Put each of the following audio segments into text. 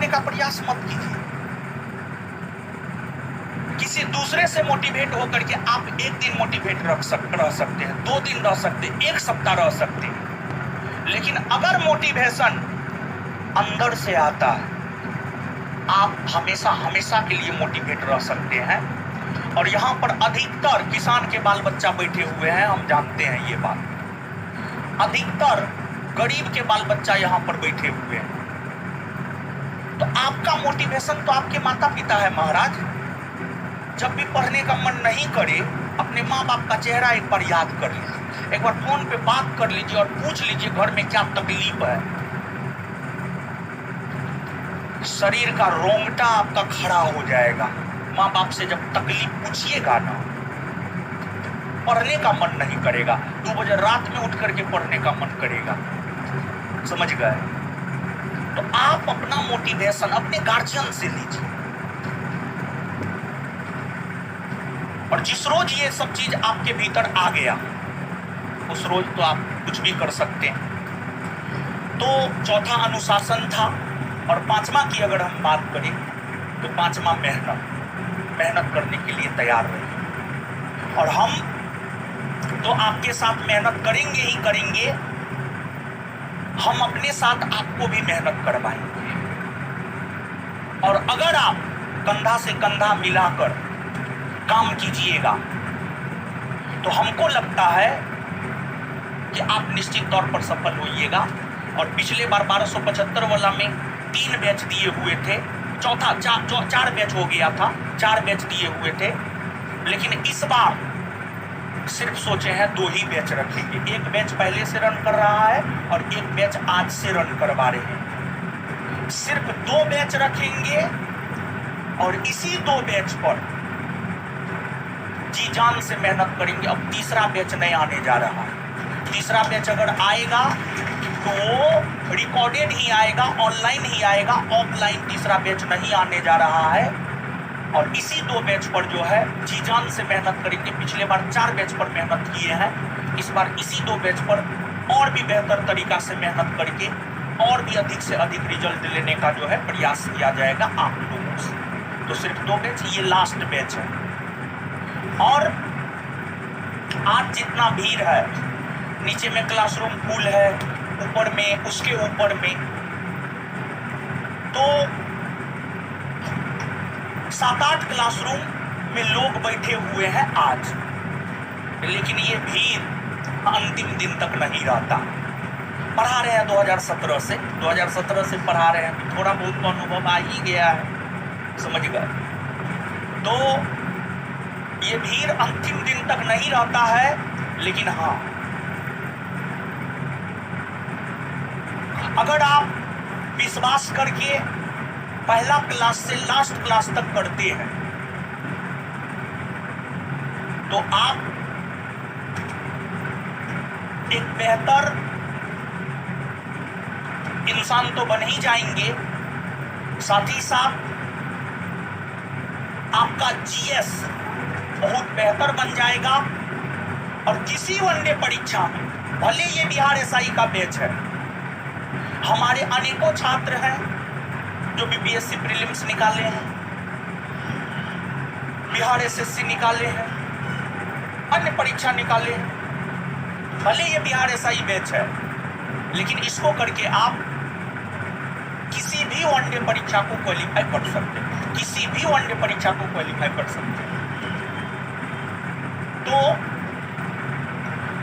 होने का प्रयास मत कीजिए। किसी दूसरे से मोटिवेट होकर के आप एक दिन मोटिवेट रह सकते हैं, 2 दिन रह सकते हैं, 1 सप्ताह रह सकते हैं, लेकिन अगर मोटिवेशन अंदर से आता है, आप हमेशा हमेशा के लिए मोटिवेट रह सकते हैं। और यहाँ पर अधिकतर किसान के बाल बच्चा बैठे हुए हैं, हम जानते हैं ये बात। अधिकतर गरीब के बाल बच्चा यहाँ पर बैठे हुए हैं। तो आपका मोटिवेशन तो आपके माता पिता है महाराज। जब भी पढ़ने का मन नहीं करे, अपने माँ बाप का चेहरा एक बार याद कर लीजिए, एक बार फोन पे बात कर लीजिए और पूछ लीजिए घर में क्या तकलीफ है। शरीर का रोंगटा आपका खड़ा हो जाएगा। माँ बाप से जब तकलीफ पूछिएगा ना, पढ़ने का मन नहीं करेगा, 2 बजे रात में उठ करके पढ़ने का मन करेगा। समझ गए? तो आप अपना मोटिवेशन अपने गार्जियन से लीजिए। और जिस रोज ये सब चीज आपके भीतर आ गया, उस रोज तो आप कुछ भी कर सकते हैं। तो चौथा अनुशासन था। और 5वां की अगर हम बात करें तो 5वां मेहनत करने के लिए तैयार रहिए। और हम तो आपके साथ मेहनत करेंगे ही करेंगे, हम अपने साथ आपको भी मेहनत करवाएंगे। और अगर आप कंधा से कंधा मिलाकर काम कीजिएगा तो हमको लगता है कि आप निश्चित तौर पर सफल होइएगा। और पिछले बार 1275 वाला में 3 बैच दिए हुए थे, चौथा 4 बैच हो गया था, 4 बैच दिए हुए थे, लेकिन इस बार सिर्फ सोचे हैं 2 ही बैच रखेंगे। 1 बैच पहले से रन कर रहा है और 1 बैच आज से रन करवा रहे हैं। सिर्फ 2 बैच रखेंगे और इसी 2 बैच पर जी जान से मेहनत करेंगे। अब तीसरा बैच नहीं आने जा रहा है। तीसरा बैच अगर आएगा तो रिकॉर्डेड ही आएगा, ऑनलाइन ही आएगा, ऑफलाइन तीसरा बैच नहीं आने जा रहा है। और इसी 2 बैच पर जो है जी जान से मेहनत करेंगे। पिछले बार 4 बैच पर मेहनत किए हैं, इस बार इसी 2 बैच पर और भी बेहतर तरीका से मेहनत करके और भी अधिक से अधिक रिजल्ट लेने का जो है प्रयास किया जाएगा आप लोगों से। तो सिर्फ 2 बैच, ये लास्ट बैच है। और आज जितना भीड़ है, नीचे में क्लासरूम फुल है, ऊपर में उसके ऊपर में तो 7-8 क्लासरूम में लोग बैठे हुए हैं आज। लेकिन ये भीड़ अंतिम दिन तक नहीं रहता। पढ़ा रहे हैं 2017 से पढ़ा रहे हैं, तो थोड़ा बहुत तो अनुभव आ ही गया है। समझ गए? तो ये भीड़ अंतिम दिन तक नहीं रहता है। लेकिन हाँ, अगर आप विश्वास करके पहला क्लास से लास्ट क्लास तक करते हैं तो आप एक बेहतर इंसान तो बन ही जाएंगे, साथ ही साथ आपका जीएस बहुत बेहतर बन जाएगा। और किसी वनडे परीक्षा में, भले ये बिहार एसआई का बैच है, हमारे अनेकों छात्र हैं जो बीपीएससी प्रीलिम्स निकाले हैं, बिहार एसएससी निकाले हैं, अन्य परीक्षा निकाले हैं। भले ये बिहार एसआई बैच है, लेकिन इसको करके आप किसी भी वनडे परीक्षा को क्वालिफाई कर सकते हैं, किसी भी वनडे परीक्षा को क्वालिफाई कर सकते हैं। तो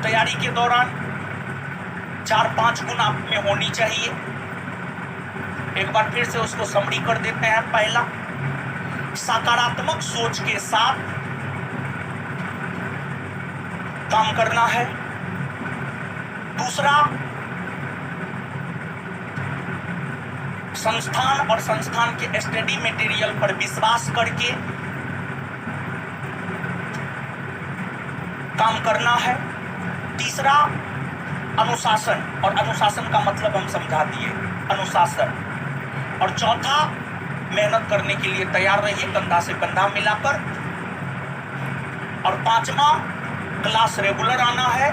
तैयारी के दौरान 4-5 गुण आप में होनी चाहिए। एक बार फिर से उसको समरी कर देते हैं। पहला, सकारात्मक सोच के साथ काम करना है। दूसरा, संस्थान और संस्थान के स्टडी मटेरियल पर विश्वास करके काम करना है। तीसरा, अनुशासन, और अनुशासन का मतलब हम समझा दिए, अनुशासन। और चौथा, मेहनत करने के लिए तैयार रहिए, कंधा से कंधा मिलाकर। और 5वां, क्लास रेगुलर आना है।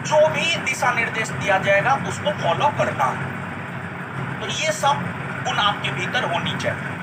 जो भी दिशा निर्देश दिया जाएगा उसको फॉलो करना है। तो ये सब गुण आपके भीतर होनी चाहिए।